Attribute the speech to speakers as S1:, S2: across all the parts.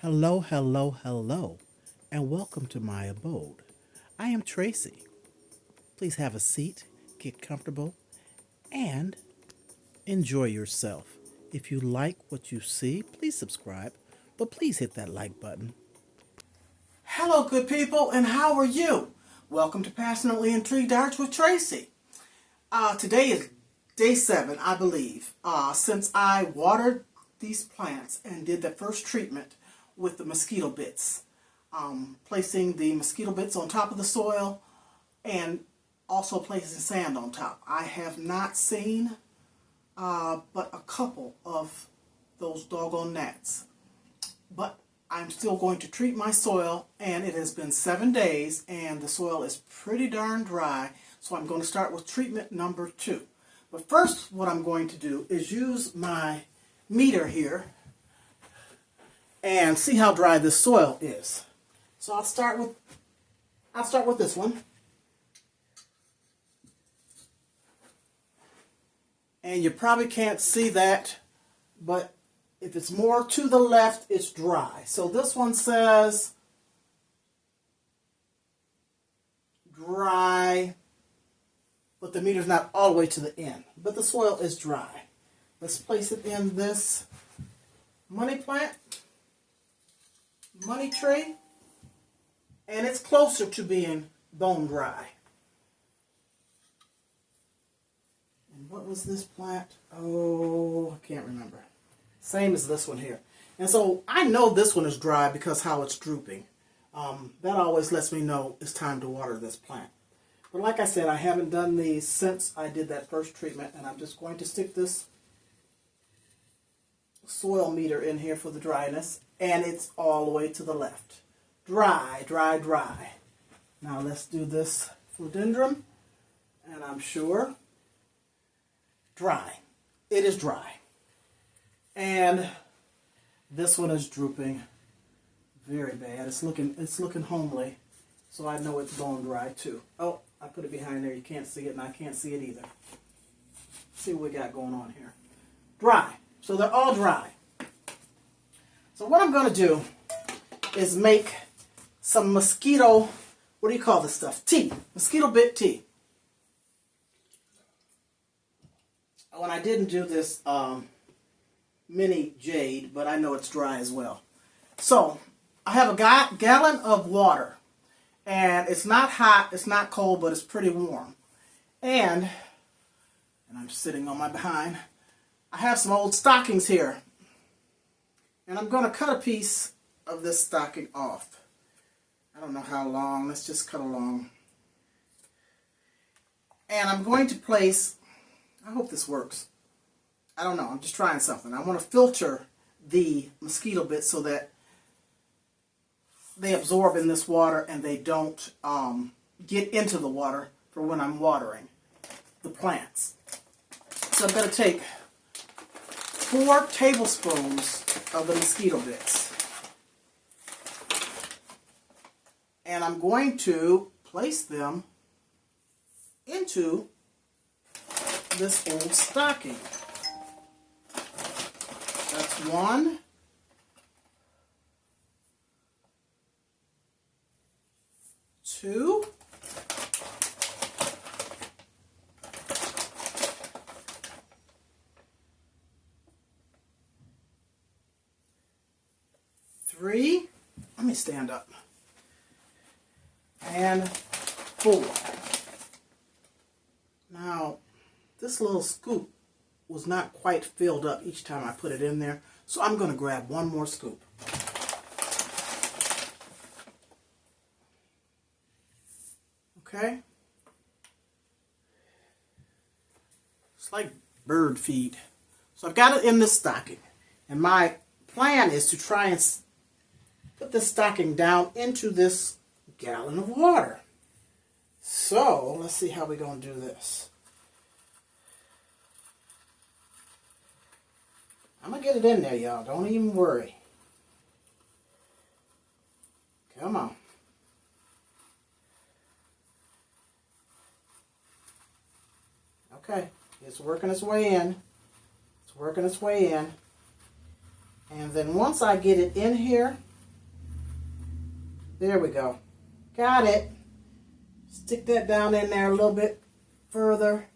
S1: Hello, hello, hello, and welcome to my abode. I am Tracy. Please have a seat, get comfortable, and enjoy yourself. If you like what you see, please subscribe, but please hit that like button. Hello, good people, and how are you? Welcome to Passionately Intrigued Arts with Tracy. Today is day 7, I believe, since I watered these plants and did the first treatment with the mosquito bits. Placing the mosquito bits on top of the soil and also placing sand on top. I have not seen but a couple of those doggone gnats. But I'm still going to treat my soil, and it has been 7 days and the soil is pretty darn dry, so I'm going to start with treatment number 2. But first, what I'm going to do is use my meter here and see how dry this soil is. So I'll start with this one. And you probably can't see that, but if it's more to the left, it's dry. So this one says dry, but the meter's not all the way to the end. But the soil is dry. Let's place it in this money plant, money tree, and it's closer to being bone dry. And what was this plant? Oh, I can't remember. Same as this one here. And so I know this one is dry because how it's drooping. That always lets me know it's time to water this plant. But like I said, I haven't done these since I did that first treatment, and I'm just going to stick this soil meter in here for the dryness, and it's all the way to the left. Dry, dry, dry. Now let's do this philodendron, and I'm sure dry. It is dry. And this one is drooping very bad. It's looking homely, so I know it's bone dry too. Oh, I put it behind there. You can't see it, and I can't see it either. Let's see what we got going on here. Dry. So they're all dry. So what I'm going to do is make some mosquito, what do you call this stuff? Tea. Mosquito bit tea. When I didn't do this mini jade, but I know it's dry as well. So I have a gallon of water, and it's not hot, it's not cold, but it's pretty warm. And I'm sitting on my behind. I have some old stockings here, and I'm going to cut a piece of this stocking off. I don't know how long. Let's just cut along. And I'm going to place, I hope this works. I don't know. I'm just trying something. I want to filter the mosquito bits so that they absorb in this water and they don't get into the water for when I'm watering the plants. So I'm going to take 4 tablespoons of the mosquito bits. And I'm going to place them into this old stocking. That's 1. 2. 3. Let me stand up. And 4. Now, this little scoop was not quite filled up each time I put it in there, so I'm going to grab one more scoop. Okay? It's like bird feed. So I've got it in this stocking, and my plan is to try and put this stocking down into this gallon of water. So let's see how we're going to do this. I'm going to get it in there, y'all. Don't even worry. Come on. Okay. It's working its way in. It's working its way in. And then once I get it in here, There we go. Got it. Stick that down in there a little bit further.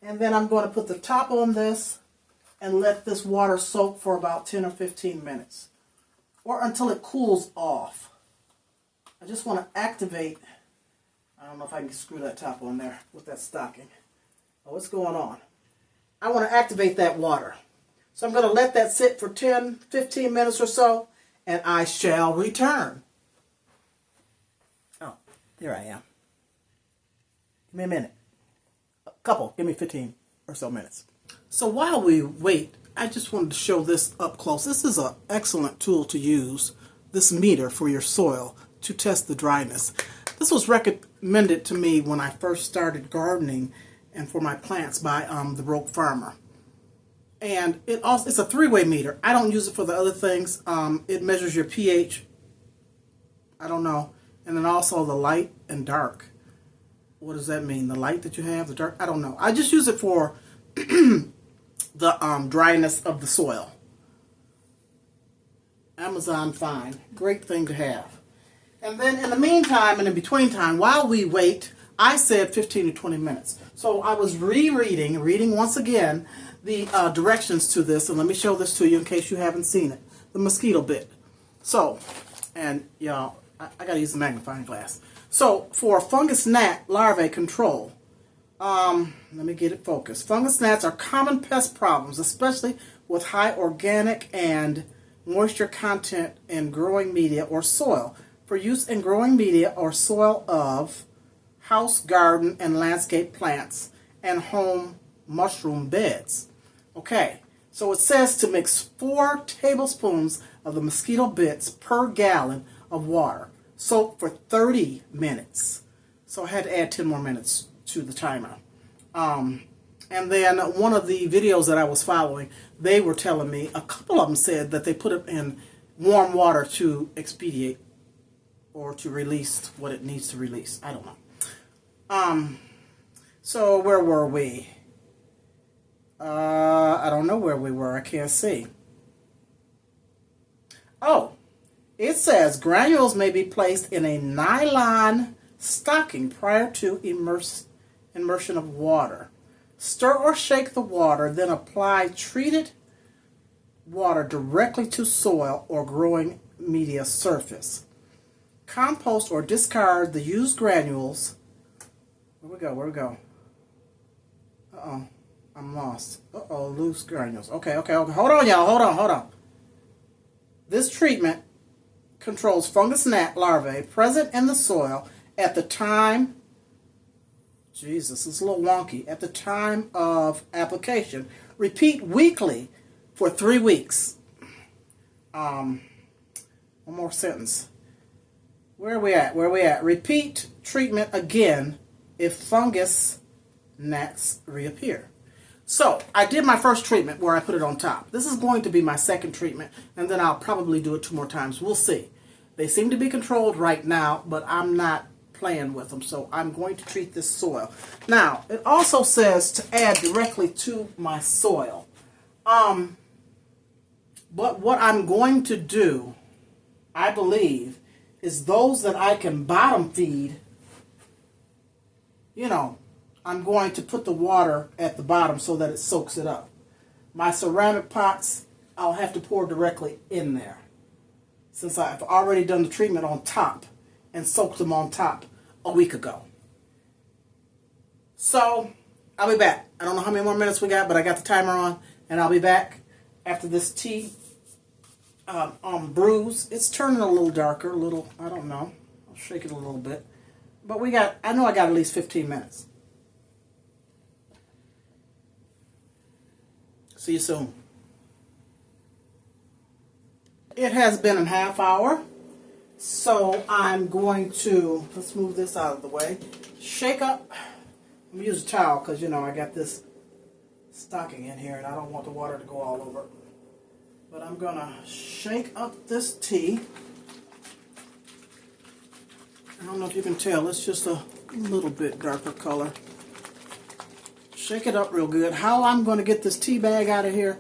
S1: And then I'm going to put the top on this and let this water soak for about 10 or 15 minutes. Or until it cools off. I just want to activate. I don't know if I can screw that top on there with that stocking. Oh, what's going on? I want to activate that water. So I'm going to let that sit for 10, 15 minutes or so, and I shall return. Oh, here I am. Give me a minute. A couple. Give me 15 or so minutes. So while we wait, I just wanted to show this up close. This is an excellent tool to use, this meter for your soil, to test the dryness. This was recommended to me when I first started gardening and for my plants by the Broke Farmer. And it's a three-way meter. I don't use it for the other things. It measures your pH. I don't know. And then also the light and dark. What does that mean? The light that you have, the dark? I don't know. I just use it for the dryness of the soil. Amazon Fine. Great thing to have. And then in the meantime and in between time, while we wait, I said 15 to 20 minutes. So I was reading once again, the directions to this. And let me show this to you in case you haven't seen it. The mosquito bit. So, and y'all, I got to use the magnifying glass. So for fungus gnat larvae control, let me get it focused. Fungus gnats are common pest problems, especially with high organic and moisture content in growing media or soil. For use in growing media or soil of house, garden, and landscape plants and home mushroom beds. Okay, so it says to mix 4 tablespoons of the mosquito bits per gallon of water. Soak for 30 minutes. So I had to add 10 more minutes to the timer. And then one of the videos that I was following, they were telling me, a couple of them said that they put it in warm water to expedite or to release what it needs to release. I don't know. So where were we? I don't know where we were. I can't see. Oh, it says granules may be placed in a nylon stocking prior to immersion of water. Stir or shake the water, then apply treated water directly to soil or growing media surface. Compost or discard the used granules. Where we go? Uh-oh, I'm lost. Uh-oh, loose granules. Okay. Hold on, y'all. Hold on. This treatment controls fungus gnat larvae present in the soil at the time, Jesus, it's a little wonky, at the time of application. Repeat weekly for 3 weeks. One more sentence. Where are we at? Repeat treatment again if fungus gnats reappear. So, I did my first treatment where I put it on top. This is going to be my second treatment, and then I'll probably do it 2 more times. We'll see. They seem to be controlled right now, but I'm not playing with them, so I'm going to treat this soil. Now, it also says to add directly to my soil. But what I'm going to do, I believe, is those that I can bottom feed, I'm going to put the water at the bottom so that it soaks it up. My ceramic pots, I'll have to pour directly in there, since I've already done the treatment on top and soaked them on top a week ago. So, I'll be back. I don't know how many more minutes we got, but I got the timer on, and I'll be back after this tea brews. It's turning a little darker, I don't know. I'll shake it a little bit. But I know I got at least 15 minutes. See you soon. It has been a half hour, so I'm going to, let's move this out of the way, shake up. I'm going to use a towel because, I got this stocking in here and I don't want the water to go all over. But I'm going to shake up this tea. I don't know if you can tell, it's just a little bit darker color. Shake it up real good. How I'm going to get this tea bag out of here,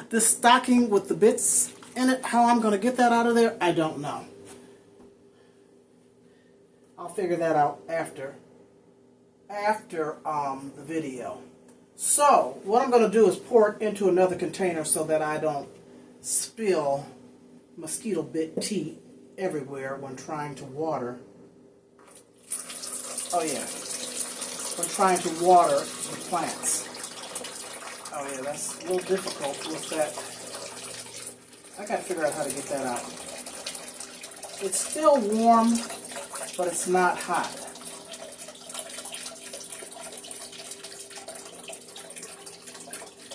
S1: this stocking with the bits in it, how I'm going to get that out of there, I don't know. I'll figure that out after the video. So what I'm going to do is pour it into another container so that I don't spill mosquito bit tea everywhere when trying to water. Oh yeah, when trying to water the plants. Oh yeah, that's a little difficult with that. I got to figure out how to get that out. It's still warm, but it's not hot.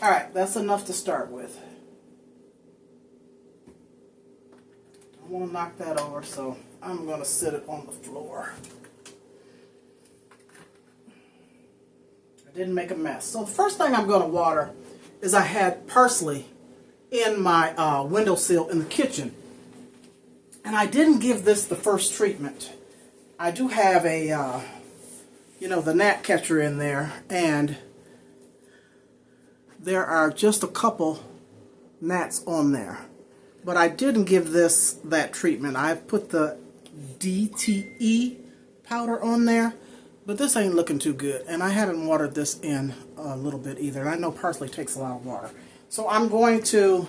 S1: Alright, that's enough to start with. I want to knock that over, so I'm going to sit it on the floor. I didn't make a mess. So the first thing I'm going to water is I had parsley in my windowsill in the kitchen. And I didn't give this the first treatment. I do have a, the gnat catcher in there, and there are just a couple gnats on there. But I didn't give this that treatment. I've put the DTE powder on there, but this ain't looking too good. And I haven't watered this in a little bit either. And I know parsley takes a lot of water. So I'm going to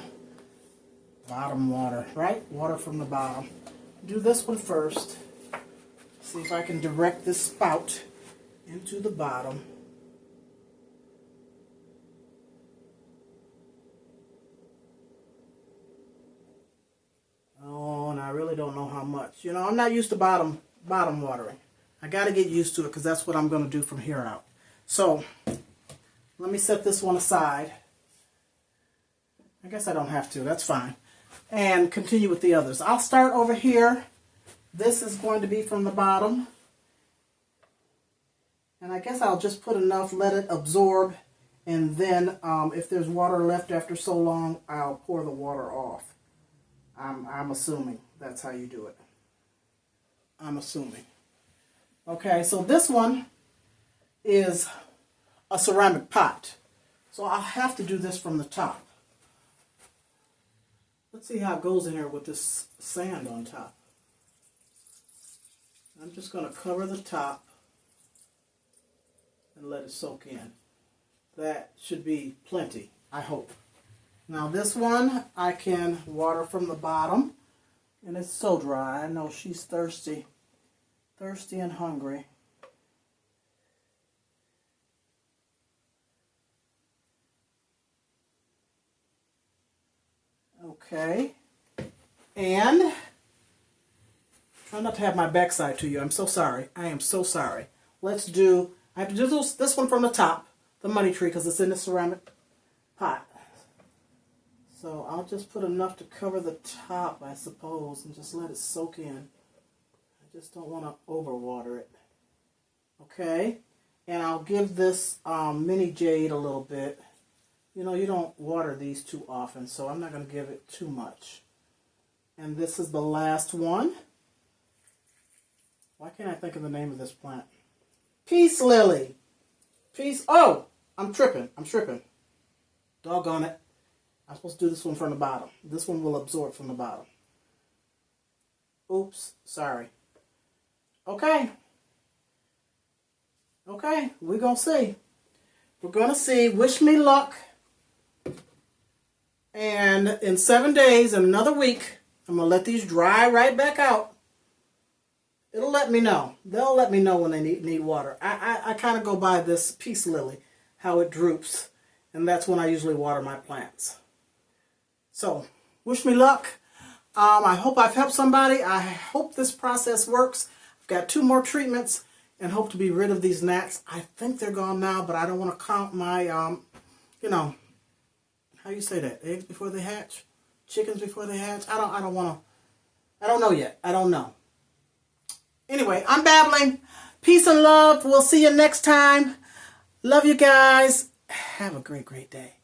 S1: bottom water, right? Water from the bottom. Do this one first. See if I can direct this spout into the bottom. Oh, and I really don't know how much. I'm not used to bottom watering. I got to get used to it because that's what I'm going to do from here out. So, let me set this one aside. I guess I don't have to. That's fine. And continue with the others. I'll start over here. This is going to be from the bottom. And I guess I'll just put enough, let it absorb, and then if there's water left after so long, I'll pour the water off. I'm assuming that's how you do it. I'm assuming. Okay, so this one is a ceramic pot. So I'll have to do this from the top. Let's see how it goes in here with this sand on top. I'm just going to cover the top and let it soak in. That should be plenty, I hope. Now this one I can water from the bottom, and it's so dry. I know she's thirsty and hungry. Okay, and try not to have my backside to you. I'm so sorry. I am so sorry. I have to do this one from the top, the money tree, because it's in the ceramic pot. So I'll just put enough to cover the top, I suppose, and just let it soak in. I just don't want to overwater it. Okay, and I'll give this mini jade a little bit. You don't water these too often, so I'm not going to give it too much. And this is the last one. Why can't I think of the name of this plant? Peace lily. Oh, I'm tripping. Doggone it. I'm supposed to do this one from the bottom. This one will absorb from the bottom. Oops, sorry. Okay, we're going to see. We're going to see. Wish me luck. And in 7 days, in another week, I'm going to let these dry right back out. It'll let me know. They'll let me know when they need water. I kind of go by this peace lily, how it droops. And that's when I usually water my plants. So, wish me luck. I hope I've helped somebody. I hope this process works. I've got 2 more treatments and hope to be rid of these gnats. I think they're gone now, but I don't want to count my, how you say that? Eggs before they hatch? Chickens before they hatch? I don't know yet. I don't know. Anyway, I'm babbling. Peace and love. We'll see you next time. Love you guys. Have a great, great day.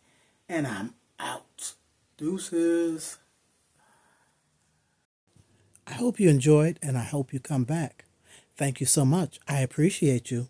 S1: And I'm out. Deuces. I hope you enjoyed, and I hope you come back. Thank you so much. I appreciate you.